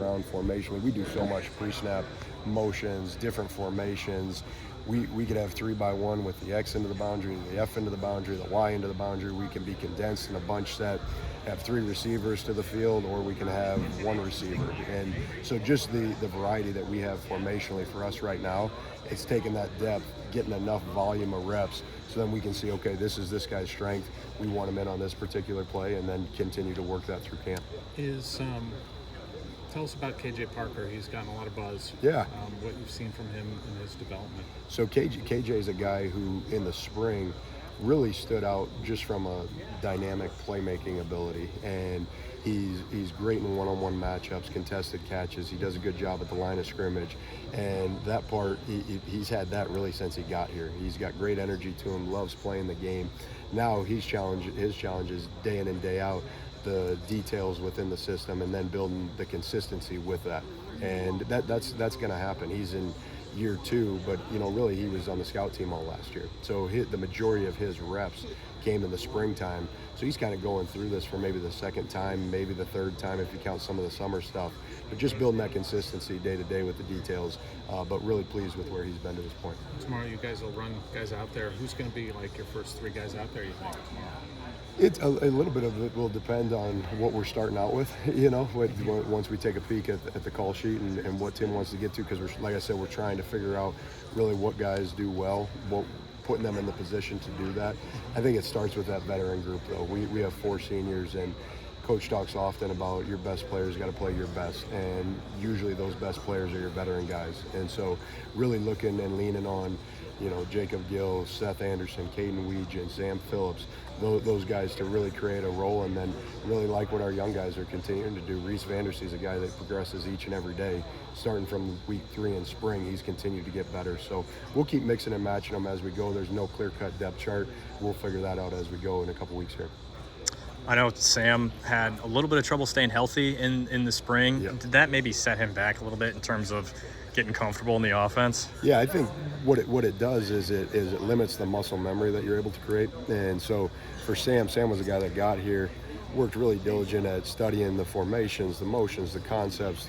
around formationally. We do so much pre-snap motions, different formations. We could have 3x1 with the X into the boundary, the F into the boundary, the Y into the boundary. We can be condensed in a bunch set, have 3 receivers to the field, or we can have 1 receiver. And so just the variety that we have formationally for us right now, it's taking that depth, getting enough volume of reps, so then we can see, okay, this is this guy's strength. We want him in on this particular play, and then continue to work that through camp. Tell us about KJ Parker. He's gotten a lot of buzz. Yeah. What you've seen from him in his development. So KJ is a guy who in the spring really stood out just from a dynamic playmaking ability, and he's great in one-on-one matchups, contested catches. He does a good job at the line of scrimmage, and that part he's had that really since he got here. He's got great energy to him, loves playing the game. Now his challenge is day in and day out the details within the system, and then building the consistency with that. And that's going to happen. He's in year 2, but really he was on the scout team all last year. So the majority of his reps came in the springtime. So he's kind of going through this for maybe the second time, maybe the third time if you count some of the summer stuff. But just building that consistency day to day with the details. But really pleased with where he's been to this point. Tomorrow you guys will run guys out there. Who's going to be like your first 3 guys out there, you think, tomorrow? It's a little bit of it will depend on what we're starting out with, once we take a peek at the call sheet and what Tim wants to get to, because like I said, we're trying to figure out really what guys do well, putting them in the position to do that. I think it starts with that veteran group, though. We have 4 seniors, and Coach talks often about your best players got to play your best, and usually those best players are your veteran guys. And so really looking and leaning on Jacob Gill, Seth Anderson, Kaden Ouijan, Sam Phillips, those guys to really create a role, and then really like what our young guys are continuing to do. Reese Vandersea is a guy that progresses each and every day. Starting from week 3 in spring, he's continued to get better. So we'll keep mixing and matching them as we go. There's no clear-cut depth chart. We'll figure that out as we go in a couple weeks here. I know Sam had a little bit of trouble staying healthy in the spring. Yep. Did that maybe set him back a little bit in terms of getting comfortable in the offense? Yeah, I think what it does is it limits the muscle memory that you're able to create. And so for Sam was a guy that got here, worked really diligent at studying the formations, the motions, the concepts,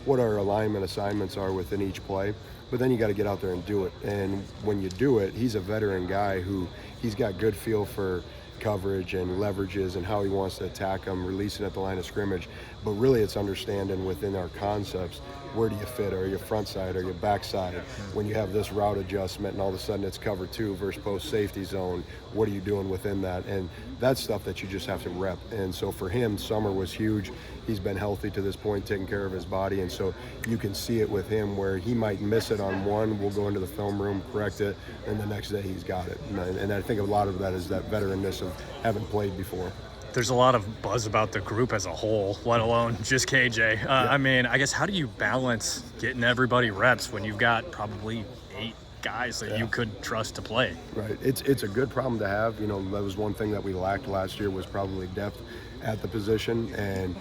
what our alignment assignments are within each play. But then you got to get out there and do it. And when you do it, he's a veteran guy who he's got good feel for coverage and leverages and how he wants to attack them, releasing at the line of scrimmage. But really it's understanding within our concepts, where do you fit? Are you front side? Are you back side? When you have this route adjustment and all of a sudden it's cover 2 versus post safety zone, what are you doing within that? And that's stuff that you just have to rep. And so for him, summer was huge. He's been healthy to this point, taking care of his body. And so you can see it with him where he might miss it on one. We'll go into the film room, correct it, and the next day he's got it. And I think a lot of that is that veteranness of having played before. There's a lot of buzz about the group as a whole, let alone just KJ. I mean, I guess how do you balance getting everybody reps when you've got probably 8 guys that you could trust to play? Right. It's a good problem to have. That was one thing that we lacked last year was probably depth at the position. And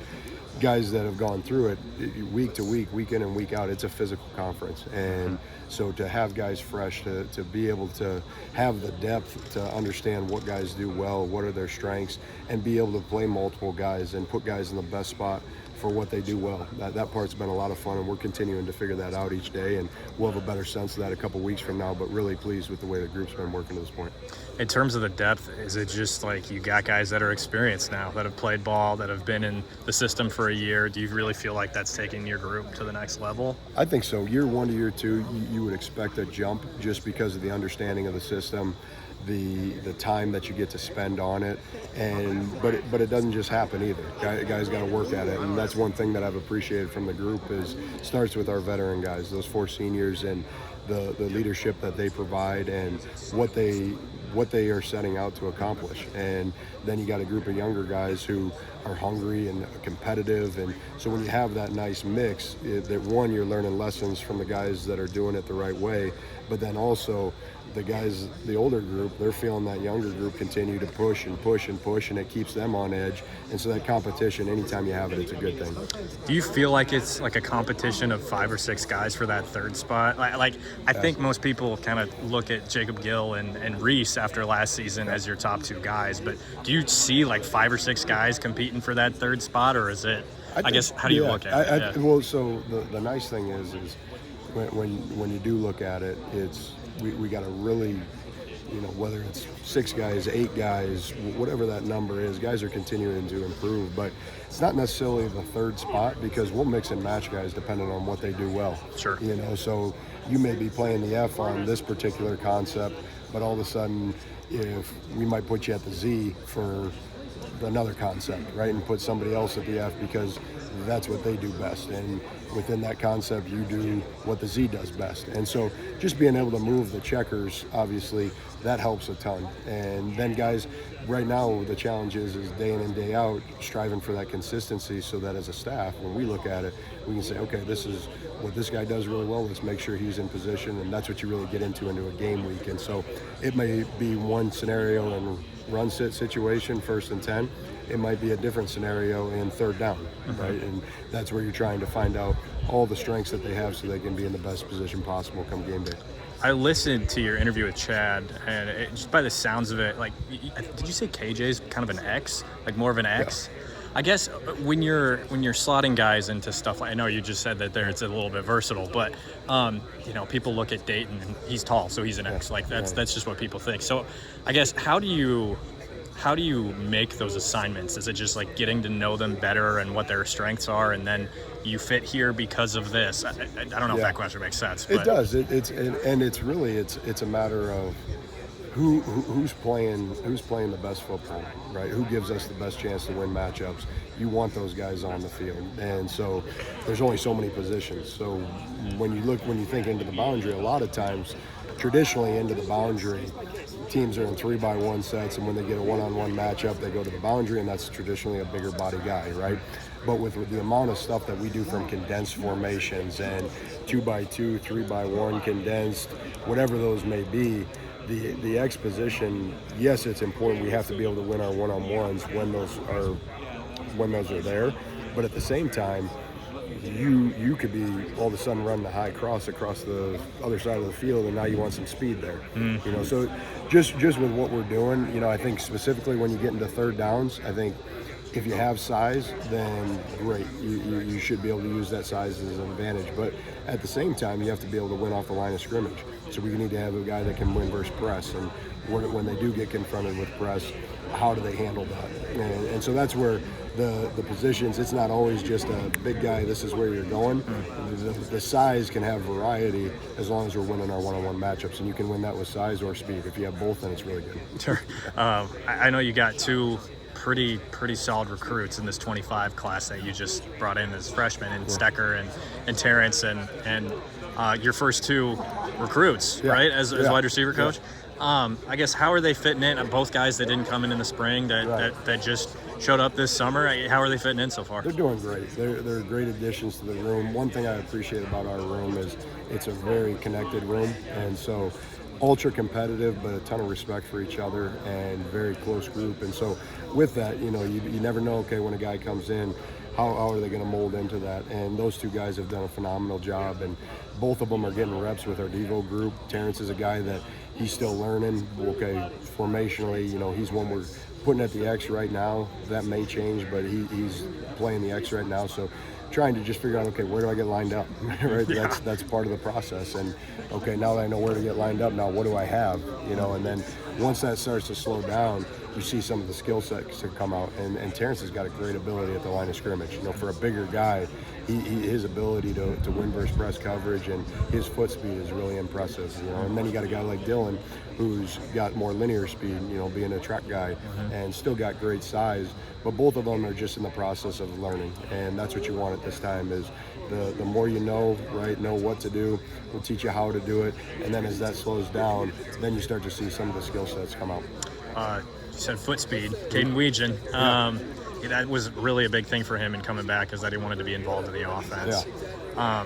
guys that have gone through it week to week, week in and week out, it's a physical conference. And so to have guys fresh, to be able to have the depth to understand what guys do well, what are their strengths, and be able to play multiple guys and put guys in the best spot for what they do well. That part's been a lot of fun, and we're continuing to figure that out each day, and we'll have a better sense of that a couple weeks from now, but really pleased with the way the group's been working to this point. In terms of the depth, is it just like you got guys that are experienced now, that have played ball, that have been in the system for a year? Do you really feel like that's taking your group to the next level? I think so. Year 1 to year 2, you would expect a jump just because of the understanding of the system, the time that you get to spend on it, but it doesn't just happen either. Guys got to work at it, and that's one thing that I've appreciated from the group is starts with our veteran guys, those 4 seniors, and the leadership that they provide and what they are setting out to accomplish. And then you got a group of younger guys who are hungry and competitive, and so when you have that nice mix, that one, you're learning lessons from the guys that are doing it the right way, but then also the guys, the older group, they're feeling that younger group continue to push and push and push, and it keeps them on edge. And so that competition, anytime you have it, it's a good thing. Do you feel like it's like a competition of 5 or 6 guys for that 3rd spot? I think most people kind of look at Jacob Gill and Reese after last season as your top 2 guys, but do you see like 5 or 6 guys competing for that 3rd spot, or is it I guess, how do you look at it? Yeah. Well, so the nice thing is when you do look at it, it's we got a really, whether it's 6 guys, 8 guys, whatever that number is, guys are continuing to improve. But it's not necessarily the third spot, because we'll mix and match guys depending on what they do well. Sure. So you may be playing the F on this particular concept, but all of a sudden, if we might put you at the Z for another concept, right, and put somebody else at the F because that's what they do best, and within that concept you do what the Z does best. And so just being able to move the checkers, obviously that helps a ton. And then guys, right now the challenge is day in and day out striving for that consistency, so that as a staff, when we look at it, we can say, okay, this is what this guy does really well, let's make sure he's in position. And that's what you really get into a game week. And so it may be one scenario in run sit situation, 1st and 10. It might be a different scenario in 3rd down, right? And that's where you're trying to find out all the strengths that they have so they can be in the best position possible come game day. I listened to your interview with Chad, and just by the sounds of it, like, did you say KJ's kind of an X, like more of an X? Yeah. I guess when you're slotting guys into stuff, I know you just said that it's a little bit versatile, but people look at Dayton and he's tall, so he's an X. Like that's just what people think. So I guess how do you make those assignments? Is it just like getting to know them better and what their strengths are, and then you fit here because of this? I don't know if that question makes sense. But. It does. It's a matter of who's playing the best football, right? Who gives us the best chance to win matchups? You want those guys on the field, and so there's only so many positions. So when you think into the boundary, a lot of times, traditionally into the boundary, teams are in 3-by-1 sets, and when they get a one-on-one matchup, they go to the boundary, and that's traditionally a bigger body guy, right? But with the amount of stuff that we do from condensed formations and 2-by-2, 3-by-1 condensed, whatever those may be, the X position, yes, it's important. We have to be able to win our one-on-ones when those are there. But at the same time, you could be all of a sudden running a high cross across the other side of the field, and now you want some speed there. So just with what we're doing, I think specifically when you get into 3rd downs, I think if you have size, then great. You should be able to use that size as an advantage. But at the same time, you have to be able to win off the line of scrimmage. So we need to have a guy that can win versus press. And when they do get confronted with press, how do they handle that? And so that's where the positions, it's not always just a big guy, this is where you're going. The size can have variety as long as we're winning our one-on-one matchups. And you can win that with size or speed. If you have both, then it's really good. Sure. I know you got 2 pretty solid recruits in this 25 class that you just brought in as freshmen, and Stecker and Terrence, and your first 2 recruits, right, as wide receiver coach. I guess how are they fitting in? Both guys that didn't come in the spring that just showed up this summer. How are they fitting in so far? They're doing great. They're great additions to the room. One thing I appreciate about our room is it's a very connected room, and so ultra competitive, but a ton of respect for each other and very close group. And so with that, you never know, okay, when a guy comes in, how are they going to mold into that? And those 2 guys have done a phenomenal job, and both of them are getting reps with our Devo group. Terrence is a guy that he's still learning. Okay, formationally, he's one we're putting at the X right now. That may change, but he's playing the X right now. So trying to just figure out, okay, where do I get lined up? Right? Yeah. That's part of the process. And okay, now that I know where to get lined up, now what do I have? And then once that starts to slow down, you see some of the skill sets that come out. And Terrence has got a great ability at the line of scrimmage. For a bigger guy, his ability to win versus press coverage and his foot speed is really impressive. And then you got a guy like Dylan, who's got more linear speed, being a track guy, and still got great size. But both of them are just in the process of learning, and that's what you want at this time is the more you know, right, know what to do, we'll teach you how to do it, and then as that slows down, then you start to see some of the skill sets come out. You said foot speed. Kaden Ouijan, that was really a big thing for him in coming back, is that he wanted to be involved in the offense. Yeah.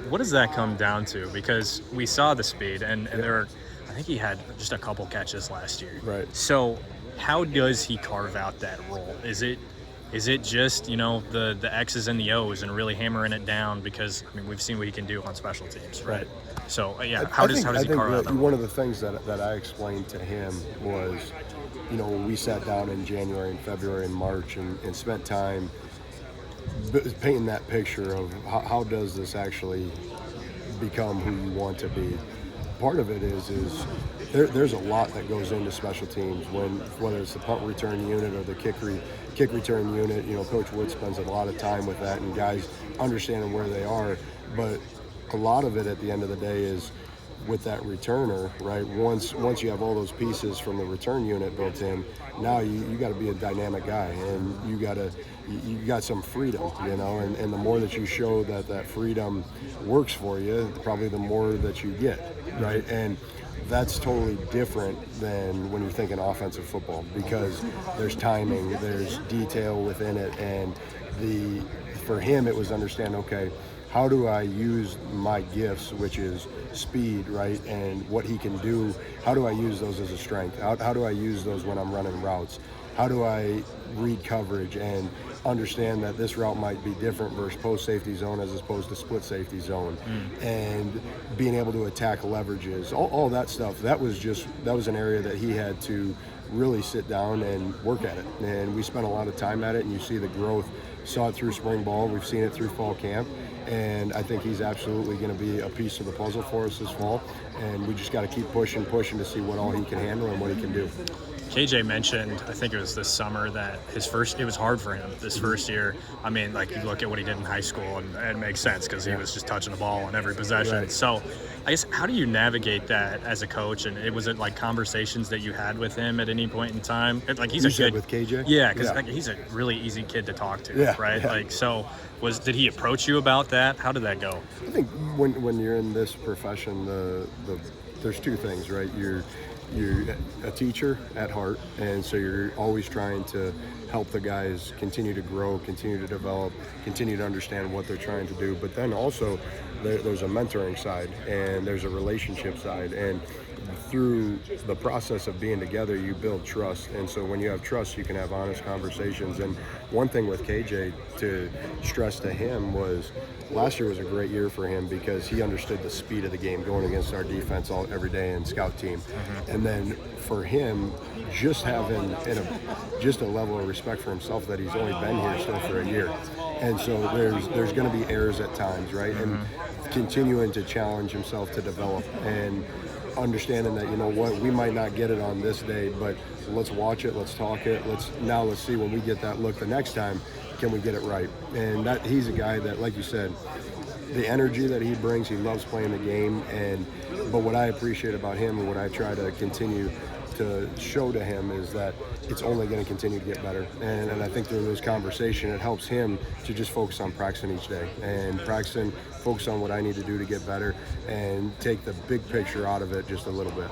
What does that come down to? Because we saw the speed, and I think he had just a couple catches last year. Right. So how does he carve out that role? Is it just, the X's and the O's and really hammering it down? Because, we've seen what he can do on special teams, right? So, how does he carve out that role? One of the things that I explained to him was, when we sat down in January and February and March and spent time painting that picture of how does this actually become who you want to be. Part of it is there's a lot that goes into special teams, whether it's the punt return unit or the kick return unit. Coach Wood spends a lot of time with that and guys understanding where they are, but a lot of it at the end of the day is with that returner, right? Once you have all those pieces from the return unit built in, now you got to be a dynamic guy, and you got some freedom, and the more that you show that freedom works for you, probably the more that you get, right? And that's totally different than when you're thinking offensive football, because there's timing, there's detail within it, and for him it was understand, okay, how do I use my gifts, which is speed, right, and what he can do, how do I use those as a strength? How do I use those when I'm running routes? How do I read coverage and understand that this route might be different versus post safety zone as opposed to split safety zone, and being able to attack leverages, all that stuff. That was an area that he had to really sit down and work at it, and we spent a lot of time at it, and you see the growth. Saw it through spring ball, we've seen it through fall camp, and I think he's absolutely going to be a piece of the puzzle for us this fall, and we just got to keep pushing to see what all he can handle and what he can do. KJ mentioned, I think it was this summer, that it was hard for him this first year. I mean, like, you look at what he did in high school, and it makes sense because he was just touching the ball on every possession. Right. So I guess, how do you navigate that as a coach? And was it like conversations that you had with him at any point in time? He's You a said kid with KJ? Yeah, because he's a really easy kid to talk to, right? Yeah. Like, so did he approach you about that? How did that go? I think when you're in this profession, there's two things, right? You're a teacher at heart, and so you're always trying to help the guys continue to grow, continue to develop, continue to understand what they're trying to do. But then also there's a mentoring side, and there's a relationship side, and through the process of being together, you build trust. And so when you have trust, you can have honest conversations. And one thing with KJ to stress to him was, last year was a great year for him because he understood the speed of the game going against our defense every day in scout team. And then for him, just having just a level of respect for himself that he's only been here still for a year. And so there's going to be errors at times, right? And continuing to challenge himself to develop, and understanding that, we might not get it on this day, but let's watch it, let's talk it, let's see when we get that look the next time, can we get it right? And that he's a guy that, like you said, the energy that he brings, he loves playing the game, but what I appreciate about him and what I try to continue to show to him is that it's only going to continue to get better. And I think through this conversation, it helps him to just focus on practicing each day and focus on what I need to do to get better and take the big picture out of it just a little bit.